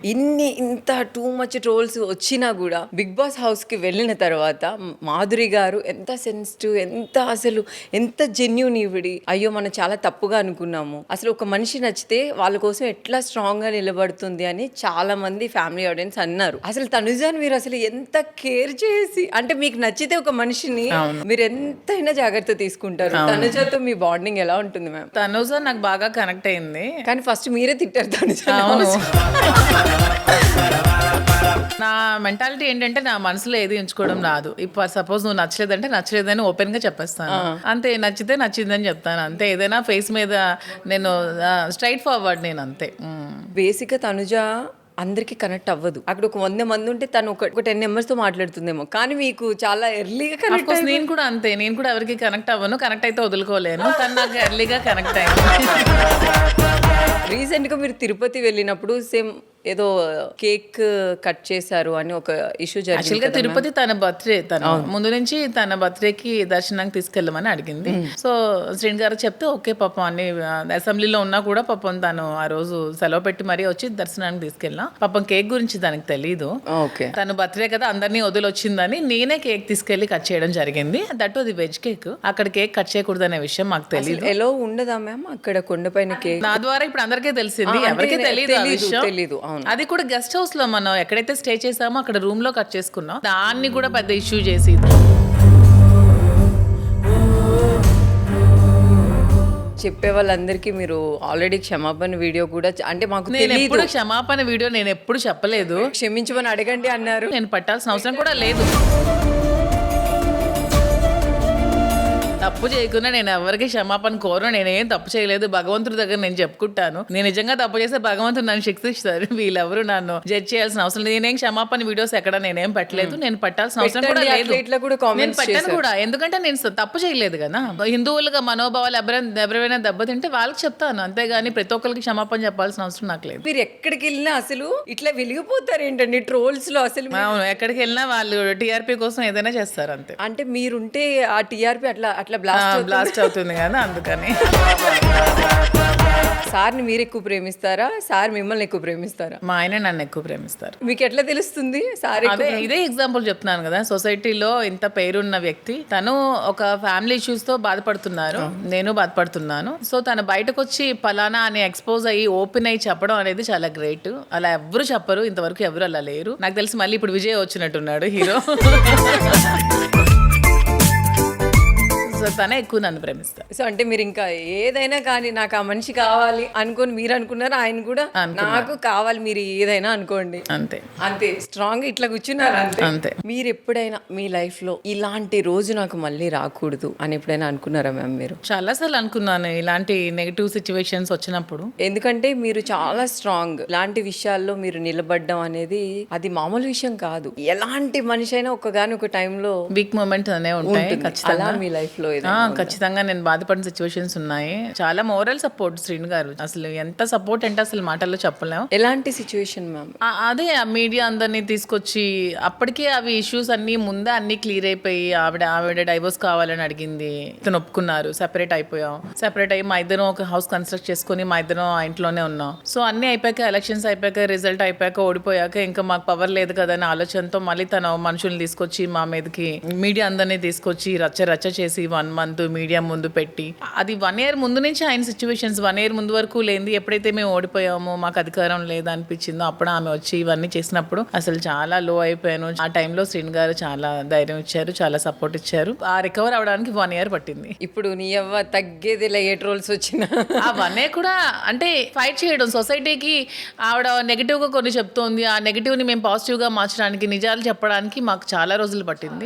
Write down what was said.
ఇంత too much trolls వచ్చినా కూడా బిగ్ బాస్ హౌస్ కి వెళ్ళిన తర్వాత మాధురి గారు ఎంత సెన్సిటివ్, ఎంత జెన్యూన్ ఈవిడి. అయ్యో మనం చాలా తప్పుగా అనుకున్నాము, అసలు ఒక మనిషి నచ్చితే వాళ్ళ కోసం ఎట్లా స్ట్రాంగ్ గా నిలబడుతుంది అని చాలా మంది ఫ్యామిలీ ఆడియన్స్ అన్నారు. అసలు తనుజాని మీరు అసలు ఎంత కేర్ చేసి, అంటే మీకు నచ్చితే ఒక మనిషిని మీరు ఎంతైనా జాగ్రత్త తీసుకుంటారు. తనుజాతో మీ బాండింగ్ ఎలా ఉంటుంది మ్యామ్? తనుజ నాకు బాగా కనెక్ట్ అయింది, కానీ ఫస్ట్ మీరే తిట్టారు తనుజా. నా మెంటాలిటీ ఏంటంటే నా మనసులో ఏది ఉంచుకోవడం రాదు. ఇప్పుడు సపోజ్ నువ్వు నచ్చలేదంటే నచ్చలేదని ఓపెన్ గా చెప్పేస్తాను అంతే, నచ్చితే నచ్చిందని చెప్తాను అంతే. ఏదైనా ఫేస్ మీద నేను స్ట్రైట్ ఫార్వర్డ్, నేను అంతే. బేసిక్ గా తనుజ అందరికి కనెక్ట్ అవ్వదు. అక్కడ ఒక 100 మంది ఉంటే తను ఒక 10 నెంబర్స్ తో మాట్లాడుతుందేమో, కానీ మీకు చాలా ఎర్లీగా కనెక్ట్. నేను కూడా అంతే, నేను కూడా ఎవరికి కనెక్ట్ అవ్వను, కనెక్ట్ అయితే వదులుకోలేను. తను నాకు ఎర్లీగా కనెక్ట్ అయ్యింది. రీసెంట్ గా మీరు తిరుపతి వెళ్ళినప్పుడు సేమ్ ఏదో కేక్ కట్ చేశారు అని ఒక ఇష్యూ జరిగింది. యాక్చువల్గా తిరుపతి తన బర్త్డే, తను ముందు నుంచి తన బర్త్డేకి దర్శనానికి తీసుకెళ్ళమని అడిగింది. సో శ్రీని గారు చెప్తే ఓకే పాపం, అన్ని అసెంబ్లీలో ఉన్నా కూడా పాపం తను ఆ రోజు సెలవు పెట్టి మరీ వచ్చి దర్శనానికి తీసుకెళ్ళా. పాపం కేక్ గురించి తనకు తెలీదు, తను బర్త్డే కదా అందరినీ వదిలొచ్చిందని నేనే కేక్ తీసుకెళ్లి కట్ చేయడం జరిగింది. దట్ అది వెజ్ కేక్, అక్కడ కేక్ కట్ చేయకూడదు అనే విషయం మాకు తెలియదు. ఎలా ఉండదా మ్యామ్ అక్కడ కొండపైన కేక్? నా ద్వారా ఇప్పుడు అందరికీ తెలిసింది, ఎవరికి తెలియదు. అది కూడా గెస్ట్ హౌస్ లో మనం ఎక్కడైతే స్టే చేసామో అక్కడ రూమ్ లో కట్ చేసుకున్నాం, దాన్ని కూడా పెద్ద ఇష్యూ చేసి. చెప్పే వాళ్ళందరికీ మీరు ఆల్రెడీ క్షమాపణ వీడియో కూడా, అంటే మాకు ఎప్పుడు క్షమాపణ వీడియో నేను ఎప్పుడు చెప్పలేదు. క్షమించమని అడగండి అన్నారు, నేను పట్టాల్సిన అవసరం కూడా లేదు. తప్పు చేయకుండా నేను ఎవరికి క్షమాపణ కోరను, నేనేం తప్పు చేయలేదు. భగవంతుడి దగ్గర నేను చెప్పుకుంటాను, నేను నిజంగా తప్పు చేస్తే భగవంతుడు నన్ను శిక్షిస్తారు. వీళ్ళెవరు నన్ను జడ్జ్ చేయాల్సిన అవసరం లేదు. నేనేం క్షమాపణ వీడియోస్ ఎక్కడ నేనేం పెట్టలేదు, నేను పట్టాల్సిన అవసరం కూడా లేదు. నేను పెట్టను కూడా, ఎందుకంటే నేను తప్పు చేయలేదు కదా. హిందువులుగా మనోభావాలు ఎవరైనా దెబ్బతింటే వాళ్ళకి చెప్తాను, అంతేగాని ప్రతి ఒక్కరికి క్షమాపణ చెప్పాల్సిన అవసరం నాకు లేదు. మీరు ఎక్కడికి వెళ్ళినా అసలు ఇట్లా వెలిగిపోతారు ఏంటండి ట్రోల్స్ లో? అసలు అవును, ఎక్కడికి వెళ్ళినా వాళ్ళు టీఆర్పీ కోసం ఏదైనా చేస్తారు అంతే. అంటే మీరుంటే ఆ టీఆర్పీ అట్లా బ్లాస్ట్ అవుతుంది కదా, అందుకని. సార్ని మీరు ఎక్కువ ప్రేమిస్తారా, సార్ మిమ్మల్ని ఎక్కువ ప్రేమిస్తారా? మా ఆయన నన్ను ఎక్కువ ప్రేమిస్తారు. మీకు ఎట్లా తెలుస్తుంది సార్? ఇదే ఎగ్జాంపుల్ చెప్తున్నాను కదా, సొసైటీలో ఇంత పేరున్న వ్యక్తి, తను ఒక ఫ్యామిలీ ఇష్యూస్ తో బాధపడుతున్నారు, నేను బాధపడుతున్నాను. సో తను బయటకు వచ్చి పలానా అని ఎక్స్పోజ్ అయ్యి ఓపెన్ అయ్యి చెప్పడం అనేది చాలా గ్రేట్. అలా ఎవరు చెప్పరు, ఇంతవరకు ఎవరు అలా లేరు. నాకు తెలిసి మళ్ళీ ఇప్పుడు విజయ్ వచ్చినట్టున్నాడు హీరో. సో తనే ఎక్కువ నన్ను ప్రేమిస్తారు. సో అంటే మీరు ఇంకా ఏదైనా కానీ నాకు ఆ మనిషి కావాలి అనుకోని మీరు అనుకున్నారు, ఆయన కూడా నాకు కావాలి మీరు ఏదైనా అనుకోండి అంతే స్ట్రాంగ్ ఇట్లా కూర్చున్నారు అంతే. మీరు ఎప్పుడైనా మీ లైఫ్ లో ఇలాంటి రోజు నాకు మళ్ళీ రాకూడదు అని ఎప్పుడైనా అనుకున్నారా మ్యామ్? మీరు చాలా సార్లు అనుకున్నాను ఇలాంటి నెగటివ్ సిచ్యువేషన్స్ వచ్చినప్పుడు, ఎందుకంటే మీరు చాలా స్ట్రాంగ్. ఇలాంటి విషయాల్లో మీరు నిలబడడం అనేది అది మామూలు విషయం కాదు. ఎలాంటి మనిషి అయినా ఒక టైంలో వీక్ మూమెంట్ అనే ఉంటాయి ఖచ్చితంగా మీ లైఫ్ లో. ఖచ్చితంగా నేను బాధపడిన సిచ్యువేషన్స్ ఉన్నాయి. చాలా మోరల్ సపోర్ట్ శ్రీను గారు, అసలు ఎంత సపోర్ట్ అంటే అసలు మాటల్లో చెప్పలేము. ఎలాంటి సిచ్యువేషన్ మ్యామ్? అదే మీడియా అందరినీ తీసుకొచ్చి, అప్పటికే అవి ఇష్యూస్ అన్ని ముందే అన్ని క్లియర్ అయిపోయి, ఆవిడ డైవోర్స్ కావాలని అడిగింది, ఇతను ఒప్పుకున్నారు, సెపరేట్ అయిపోయాం. సెపరేట్ అయ్యి మా ఇద్దరం ఒక హౌస్ కన్స్ట్రక్ట్ చేసుకుని మా ఇద్దరం ఆ ఇంట్లోనే ఉన్నాం. సో అన్ని అయిపోయాక, ఎలక్షన్స్ అయిపోయాక, రిజల్ట్ అయిపోయాక, ఓడిపోయాక ఇంకా మాకు పవర్ లేదు కదా అనే ఆలోచనతో మళ్ళీ తన మనుషుల్ని తీసుకొచ్చి మా మీదకి, మీడియా అందరినీ తీసుకొచ్చి రచ్చ చేసి 1 month మీడియా ముందు పెట్టి, అది 1 year ముందు నుంచి ఆయన సిచ్యువేషన్స్ 1 year ముందు వరకు లేని, ఎప్పుడైతే మేము ఓడిపోయామో మాకు అధికారం లేదా అనిపించిందో అప్పుడు ఆమె వచ్చి ఇవన్నీ చేసినప్పుడు అసలు చాలా లో అయిపోయాను. ఆ టైంలో శ్రీను గారు చాలా ధైర్యం ఇచ్చారు, చాలా సపోర్ట్ ఇచ్చారు. ఆ రికవర్ అవడానికి 1 year పట్టింది. ఇప్పుడు నీ అవ్వ తగ్గేది ఏ ట్రోల్స్ వచ్చినా ఆ 1 year కూడా అంటే ఫైట్ చేయడం. సొసైటీకి ఆవిడ నెగిటివ్ గా కొన్ని చెప్తోంది, ఆ నెగిటివ్ ని మేము పాజిటివ్ గా మార్చడానికి, నిజాలు చెప్పడానికి మాకు చాలా రోజులు పట్టింది.